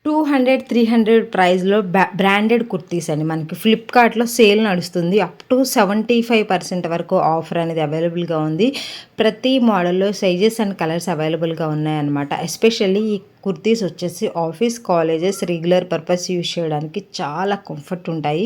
200, 300 ప్రైస్‌లో బ్రాండెడ్ కుర్తీస్ అండి. మనకి ఫ్లిప్‌కార్ట్‌లో సేల్ నడుస్తుంది. అప్ టు 75% వరకు ఆఫర్ అనేది అవైలబుల్‌గా ఉంది. ప్రతి మోడల్‌లో సైజెస్ అండ్ కలర్స్ అవైలబుల్‌గా ఉన్నాయన్నమాట. ఎస్పెషల్లీ ఈ కుర్తీస్ వచ్చేసి office, colleges, regular purpose use చేయడానికి చాలా కంఫర్ట్ ఉంటాయి.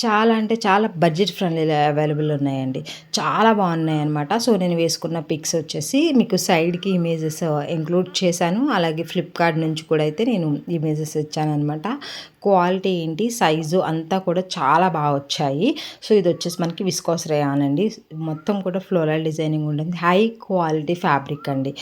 చాలా అంటే చాలా బడ్జెట్ ఫ్రెండ్లీలో అవైలబుల్ ఉన్నాయండి. చాలా బాగున్నాయన్నమాట. సో, నేను వేసుకున్న పిక్స్ వచ్చేసి మీకు సైడ్‌కి ఇమేజెస్ ఇంక్లూడ్ చేశాను. అలాగే ఫ్లిప్‌కార్ట్ నుంచి కూడా అయితే నేను ఇమేజెస్ ఇచ్చాననమాట. క్వాలిటీ ఏంటి, సైజు అంతా కూడా చాలా బాగా వచ్చాయి. సో, ఇది వచ్చేసి మనకి విస్కోస్ రేయాన్ అండి. మొత్తం కూడా ఫ్లోరల్ డిజైనింగ్ ఉంటుంది. హై క్వాలిటీ ఫ్యాబ్రిక్ అండి.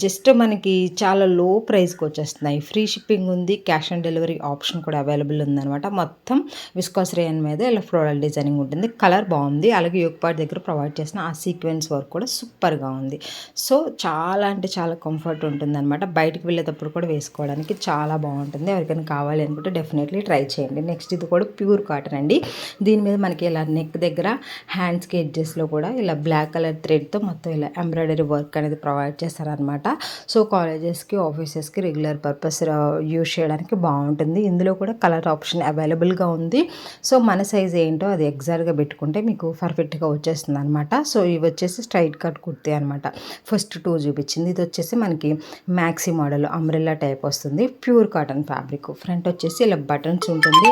జస్ట్ మనకి చాలా లో ప్రైస్‌కి వచ్చేస్తున్నాయి. ఫ్రీ షిప్పింగ్ ఉంది. క్యాష్ ఆన్ డెలివరీ ఆప్షన్ కూడా అవైలబుల్ ఉందనమాట. మొత్తం విస్కోస్ రేయాన్ మీద ఇలా ఫ్లోరల్ డిజైనింగ్ ఉంటుంది. కలర్ బాగుంది. అలాగే యోక్ పార్ట్ దగ్గర ప్రొవైడ్ చేసిన ఆ సీక్వెన్స్ వర్క్ కూడా సూపర్‌గా ఉంది. సో, చాలా అంటే చాలా కంఫర్ట్ ఉంటుందన్నమాట. బయటికి వెళ్ళేటప్పుడు కూడా వేసుకోవడానికి చాలా బాగుంటుంది. ఎవరికైనా కావాలి అనుకుంటే డెఫినెట్లీ ట్రై చేయండి. నెక్స్ట్ ఇది కూడా ప్యూర్ కాటన్ అండి. దీని మీద మనకి ఇలా నెక్ దగ్గర హ్యాండ్స్కి ఎడ్జెస్లో కూడా ఇలా బ్లాక్ కలర్ థ్రెడ్తో మొత్తం ఇలా ఎంబ్రాయిడరీ వర్క్ అనేది ప్రొవైడ్ చేస్తారనమాట. సో, కాలేజెస్కి, ఆఫీసెస్కి రెగ్యులర్ పర్పస్ యూజ్ చేయడానికి బాగుంటుంది. ఇందులో కూడా కలర్ ఆప్షన్ అవైలబుల్గా ఉంది. సో, మన సైజ్ ఏంటో అది ఎగ్జాక్ట్గా పెట్టుకుంటే మీకు పర్ఫెక్ట్గా వచ్చేస్తుంది అనమాట. సో, ఇవి వచ్చేసి స్ట్రైట్ కట్ కుర్తీ అనమాట. ఫస్ట్ 2 చూపించింది. ఇది వచ్చేసి మనకి మ్యాక్సీ మోడల్ అంబ్రెల్లా టైప్ వస్తుంది. Pure cotton fabric. ఫ్రంట్ వచ్చేసి ఇలా బటన్స్ ఉంటుంది.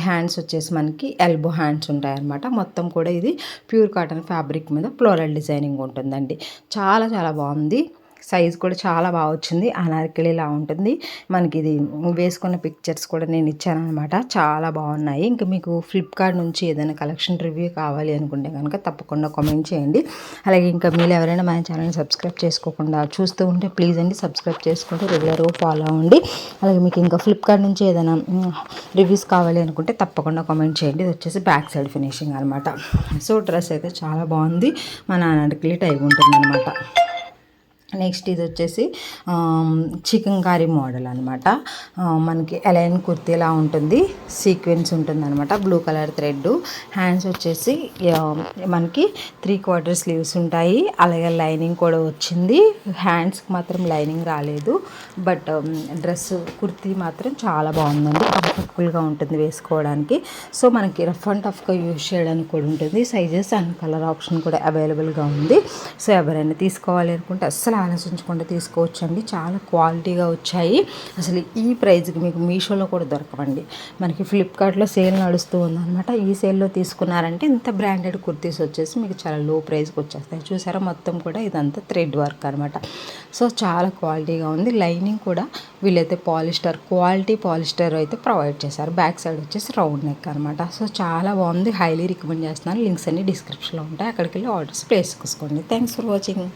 హ్యాండ్స్ వచ్చేసి మనకి ఎల్బో హ్యాండ్స్ ఉంటాయి అనమాట. మొత్తం కూడా ఇది ప్యూర్ కాటన్ ఫ్యాబ్రిక్ మీద ఫ్లోరల్ డిజైనింగ్ ఉంటుందండి. చాలా చాలా బాగుంది. సైజ్ కూడా చాలా బాగా వచ్చింది. అనార్కలిలా ఉంటుంది. మనకి ఇది వేసుకున్న పిక్చర్స్ కూడా నేను ఇచ్చానమాట. చాలా బాగున్నాయి. ఇంకా మీకు ఫ్లిప్‌కార్ట్ నుంచి ఏదైనా కలెక్షన్ రివ్యూ కావాలి అనుకుంటే కనుక తప్పకుండా కామెంట్ చేయండి. అలాగే ఇంకా మీరు ఎవరైనా మన ఛానల్ని సబ్స్క్రైబ్ చేసుకోకుండా చూస్తూ ఉంటే ప్లీజ్ అండి సబ్స్క్రైబ్ చేసుకుంటూ రెగ్యులర్గా ఫాలో అవ్వండి. అలాగే మీకు ఇంకా ఫ్లిప్‌కార్ట్ నుంచి ఏదైనా రివ్యూస్ కావాలి అనుకుంటే తప్పకుండా కామెంట్ చేయండి. ఇది వచ్చేసి బ్యాక్ సైడ్ ఫినిషింగ్ అనమాట. సో, డ్రెస్ అయితే చాలా బాగుంది. మన అనార్కలి టైప్ ఉంటుందన్నమాట. నెక్స్ట్ ఇది వచ్చేసి చికెన్ కర్రీ మోడల్ అనమాట. మనకి ఎలైన్ కుర్తీలా ఉంటుంది. సీక్వెన్స్ ఉంటుంది అనమాట. Blue colour thread. హ్యాండ్స్ వచ్చేసి మనకి 3/4 స్లీవ్స్ ఉంటాయి. అలాగే లైనింగ్ కూడా వచ్చింది. హ్యాండ్స్కి మాత్రం లైనింగ్ రాలేదు. బట్ డ్రెస్ కుర్తీ మాత్రం చాలా బాగుందండి. కంఫర్టబుల్గా ఉంటుంది వేసుకోవడానికి. సో, మనకి రఫ్ అండ్ టఫ్గా యూజ్ చేయడానికి కూడా ఉంటుంది. సైజెస్ అండ్ కలర్ ఆప్షన్ కూడా అవైలబుల్గా ఉంది. సో, ఎవరైనా తీసుకోవాలి అనుకుంటే అస్సలు ఆలోచించకుండా తీసుకోవచ్చండి. చాలా క్వాలిటీగా వచ్చాయి. అసలు ఈ ప్రైస్కి మీకు మీషోలో కూడా దొరకవండి. మనకి ఫ్లిప్‌కార్ట్‌లో సేల్ నడుస్తూ ఉందన్నమాట. ఈ సేల్లో తీసుకున్నారంటే ఇంత బ్రాండెడ్ కుర్తీస్ వచ్చేసి మీకు చాలా లో ప్రైస్కి వచ్చేస్తాయి. చూసారా మొత్తం కూడా ఇదంతా థ్రెడ్ వర్క్ అనమాట. సో, చాలా క్వాలిటీగా ఉంది. లైనింగ్ కూడా వీళ్ళైతే క్వాలిటీ పాలిస్టర్ అయితే ప్రొవైడ్ చేశారు. బ్యాక్ సైడ్ వచ్చేసి రౌండ్ నెక్ అనమాట. సో, చాలా బాగుంది. హైలీ రికమెండ్ చేస్తున్నాను. లింక్స్ అన్ని డిస్క్రిప్షన్లో ఉంటాయి. అక్కడికి వెళ్ళి ఆర్డర్స్ ప్లేస్ చేసుకోండి. Thanks for watching.